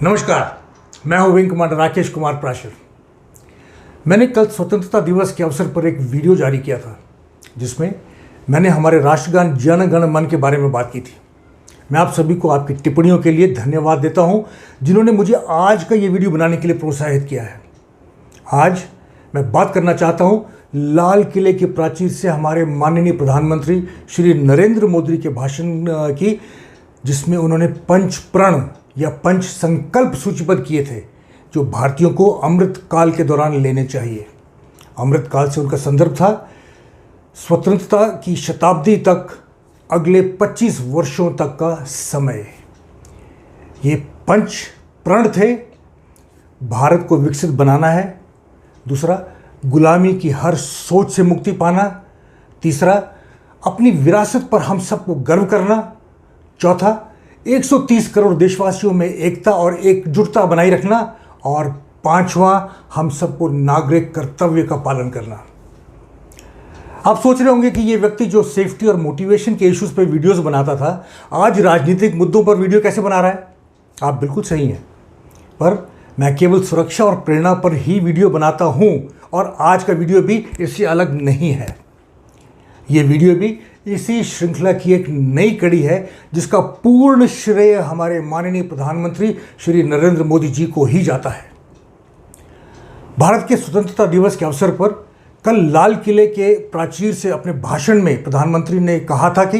नमस्कार, मैं हूं विंग कमांडर राकेश कुमार प्राशर। मैंने कल स्वतंत्रता दिवस के अवसर पर एक वीडियो जारी किया था जिसमें मैंने हमारे राष्ट्रगान जन गण मन के बारे में बात की थी। मैं आप सभी को आपकी टिप्पणियों के लिए धन्यवाद देता हूं जिन्होंने मुझे आज का ये वीडियो बनाने के लिए प्रोत्साहित किया है। आज मैं बात करना चाहता हूं लाल किले की प्राचीर से हमारे माननीय प्रधानमंत्री श्री नरेंद्र मोदी के भाषण की, जिसमें उन्होंने पंच प्रण या पंच संकल्प सूचीबद्ध किए थे जो भारतीयों को अमृत काल के दौरान लेने चाहिए। अमृत काल से उनका संदर्भ था स्वतंत्रता की शताब्दी तक, अगले 25 वर्षों तक का समय। ये पंच प्रण थे। भारत को विकसित बनाना है, दूसरा गुलामी की हर सोच से मुक्ति पाना, तीसरा अपनी विरासत पर हम सबको गर्व करना, चौथा 130 करोड़ देशवासियों में एकता और एकजुटता बनाए रखना, और पांचवा हम सबको नागरिक कर्तव्य का पालन करना। आप सोच रहे होंगे कि ये व्यक्ति जो सेफ्टी और मोटिवेशन के इश्यूज पे वीडियोस बनाता था, आज राजनीतिक मुद्दों पर वीडियो कैसे बना रहा है? आप बिल्कुल सही हैं, पर मैं केवल सुरक्षा और प्रेरणा पर ही वीडियो बनाता हूं, और आज का वीडियो भी इससे अलग नहीं है। ये वीडियो भी इसी श्रृंखला की एक नई कड़ी है जिसका पूर्ण श्रेय हमारे माननीय प्रधानमंत्री श्री नरेंद्र मोदी जी को ही जाता है। भारत के स्वतंत्रता दिवस के अवसर पर कल लाल किले के प्राचीर से अपने भाषण में प्रधानमंत्री ने कहा था कि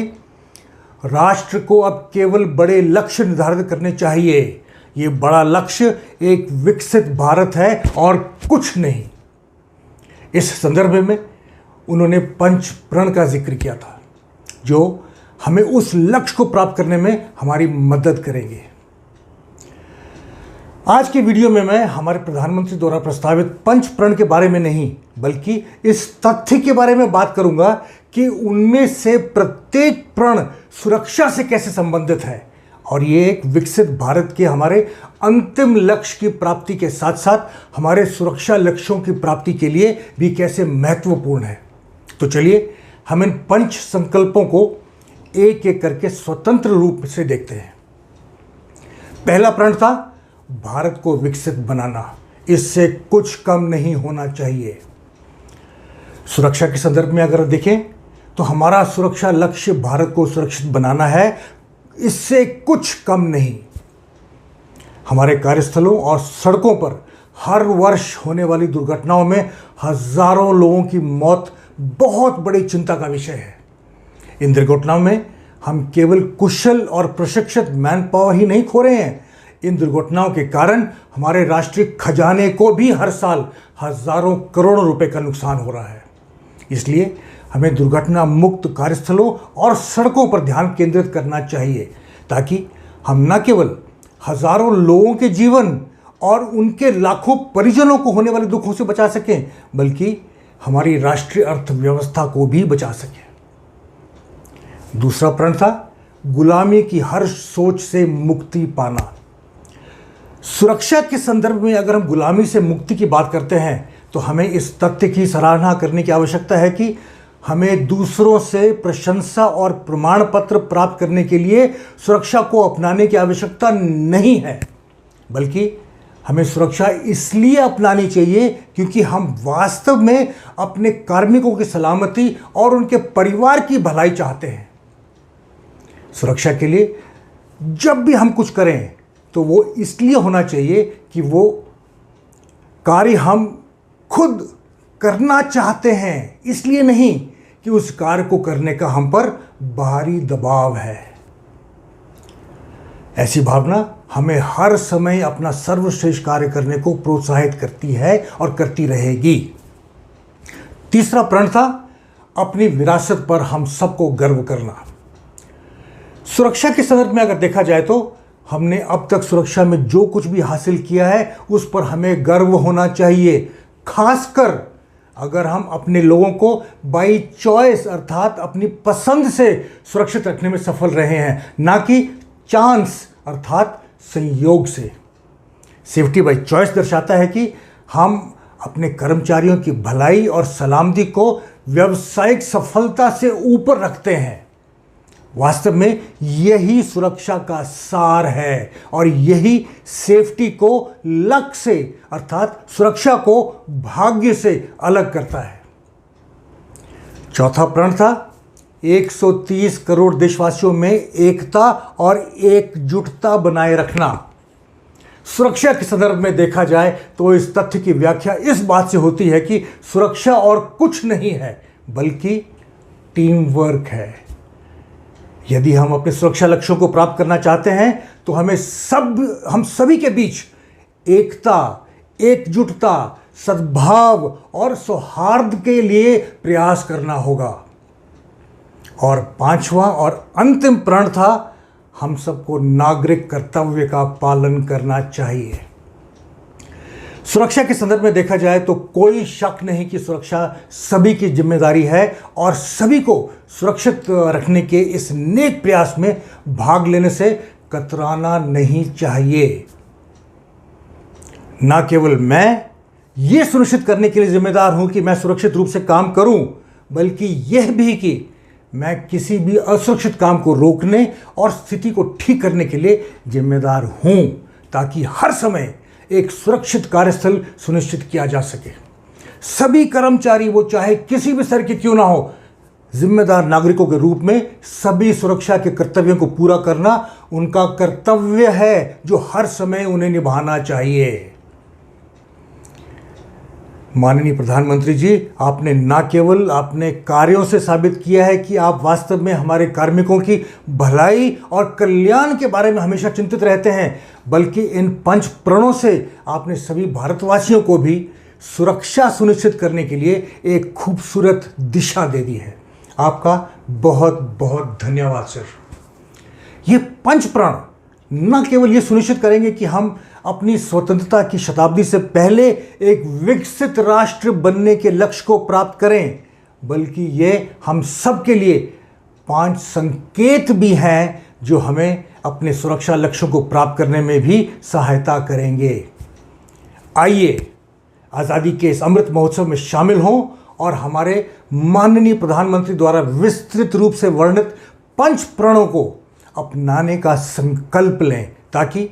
राष्ट्र को अब केवल बड़े लक्ष्य निर्धारित करने चाहिए। ये बड़ा लक्ष्य एक विकसित भारत है और कुछ नहीं। इस संदर्भ में उन्होंने पंच प्रण का जिक्र किया था जो हमें उस लक्ष्य को प्राप्त करने में हमारी मदद करेंगे। आज के वीडियो में मैं हमारे प्रधानमंत्री द्वारा प्रस्तावित पंच प्रण के बारे में नहीं, बल्कि इस तथ्य के बारे में बात करूंगा कि उनमें से प्रत्येक प्रण सुरक्षा से कैसे संबंधित है, और ये एक विकसित भारत के हमारे अंतिम लक्ष्य की प्राप्ति के साथ साथ हमारे सुरक्षा लक्ष्यों की प्राप्ति के लिए भी कैसे महत्वपूर्ण है। तो चलिए हम इन पंच संकल्पों को एक एक करके स्वतंत्र रूप से देखते हैं। पहला प्रण था भारत को विकसित बनाना, इससे कुछ कम नहीं होना चाहिए। सुरक्षा के संदर्भ में अगर देखें तो हमारा सुरक्षा लक्ष्य भारत को सुरक्षित बनाना है, इससे कुछ कम नहीं। हमारे कार्यस्थलों और सड़कों पर हर वर्ष होने वाली दुर्घटनाओं में हजारों लोगों की मौत बहुत बड़ी चिंता का विषय है। इन दुर्घटनाओं में हम केवल कुशल और प्रशिक्षित मैन पावर ही नहीं खो रहे हैं, इन दुर्घटनाओं के कारण हमारे राष्ट्रीय खजाने को भी हर साल हजारों करोड़ों रुपए का नुकसान हो रहा है। इसलिए हमें दुर्घटना मुक्त कार्यस्थलों और सड़कों पर ध्यान केंद्रित करना चाहिए ताकि हम न केवल हजारों लोगों के जीवन और उनके लाखों परिजनों को होने वाले दुखों से बचा सकें, बल्कि हमारी राष्ट्रीय अर्थव्यवस्था को भी बचा सकें। दूसरा प्रण था गुलामी की हर सोच से मुक्ति पाना। सुरक्षा के संदर्भ में अगर हम गुलामी से मुक्ति की बात करते हैं तो हमें इस तथ्य की सराहना करने की आवश्यकता है कि हमें दूसरों से प्रशंसा और प्रमाण पत्र प्राप्त करने के लिए सुरक्षा को अपनाने की आवश्यकता नहीं है, बल्कि हमें सुरक्षा इसलिए अपनानी चाहिए क्योंकि हम वास्तव में अपने कार्मिकों की सलामती और उनके परिवार की भलाई चाहते हैं। सुरक्षा के लिए जब भी हम कुछ करें तो वो इसलिए होना चाहिए कि वो कार्य हम खुद करना चाहते हैं, इसलिए नहीं कि उस कार्य को करने का हम पर बाहरी दबाव है। ऐसी भावना हमें हर समय अपना सर्वश्रेष्ठ कार्य करने को प्रोत्साहित करती है और करती रहेगी। तीसरा प्रण था अपनी विरासत पर हम सबको गर्व करना। सुरक्षा के संदर्भ में अगर देखा जाए तो हमने अब तक सुरक्षा में जो कुछ भी हासिल किया है उस पर हमें गर्व होना चाहिए, खासकर अगर हम अपने लोगों को बाई चॉइस अर्थात अपनी पसंद से सुरक्षित रखने में सफल रहे हैं, ना कि चांस अर्थात संयोग से। सेफ्टी बाई चॉइस दर्शाता है कि हम अपने कर्मचारियों की भलाई और सलामती को व्यावसायिक सफलता से ऊपर रखते हैं। वास्तव में यही सुरक्षा का सार है और यही सेफ्टी को लक से अर्थात सुरक्षा को भाग्य से अलग करता है। चौथा प्रण था 130 करोड़ देशवासियों में एकता और एकजुटता बनाए रखना। सुरक्षा के संदर्भ में देखा जाए तो इस तथ्य की व्याख्या इस बात से होती है कि सुरक्षा और कुछ नहीं है बल्कि टीम वर्क है। यदि हम अपने सुरक्षा लक्ष्यों को प्राप्त करना चाहते हैं तो हम सभी के बीच एकता, एकजुटता, सद्भाव और सौहार्द के लिए प्रयास करना होगा। और पांचवा और अंतिम प्रण था हम सबको नागरिक कर्तव्य का पालन करना चाहिए। सुरक्षा के संदर्भ में देखा जाए तो कोई शक नहीं कि सुरक्षा सभी की जिम्मेदारी है और सभी को सुरक्षित रखने के इस नेक प्रयास में भाग लेने से कतराना नहीं चाहिए। न केवल मैं ये सुनिश्चित करने के लिए जिम्मेदार हूं कि मैं सुरक्षित रूप से काम करूं, बल्कि यह भी कि मैं किसी भी असुरक्षित काम को रोकने और स्थिति को ठीक करने के लिए जिम्मेदार हूं, ताकि हर समय एक सुरक्षित कार्यस्थल सुनिश्चित किया जा सके। सभी कर्मचारी, वो चाहे किसी भी स्तर के क्यों ना हो, जिम्मेदार नागरिकों के रूप में सभी सुरक्षा के कर्तव्यों को पूरा करना उनका कर्तव्य है, जो हर समय उन्हें निभाना चाहिए। माननीय प्रधानमंत्री जी, आपने न केवल अपने कार्यों से साबित किया है कि आप वास्तव में हमारे कार्मिकों की भलाई और कल्याण के बारे में हमेशा चिंतित रहते हैं, बल्कि इन 5 प्रणों से आपने सभी भारतवासियों को भी सुरक्षा सुनिश्चित करने के लिए एक खूबसूरत दिशा दे दी है। आपका बहुत बहुत धन्यवाद सर। ये 5 प्रण न केवल ये सुनिश्चित करेंगे कि हम अपनी स्वतंत्रता की शताब्दी से पहले एक विकसित राष्ट्र बनने के लक्ष्य को प्राप्त करें, बल्कि ये हम सब के लिए 5 संकेत भी हैं जो हमें अपने सुरक्षा लक्ष्यों को प्राप्त करने में भी सहायता करेंगे। आइए आज़ादी के इस अमृत महोत्सव में शामिल हों और हमारे माननीय प्रधानमंत्री द्वारा विस्तृत रूप से वर्णित 5 प्रणों को अपनाने का संकल्प लें, ताकि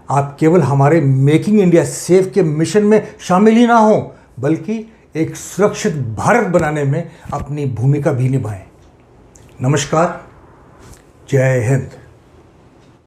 आप केवल हमारे मेकिंग इंडिया सेफ के मिशन में शामिल ही ना हो, बल्कि एक सुरक्षित भारत बनाने में अपनी भूमिका भी निभाएं। नमस्कार, जय हिंद।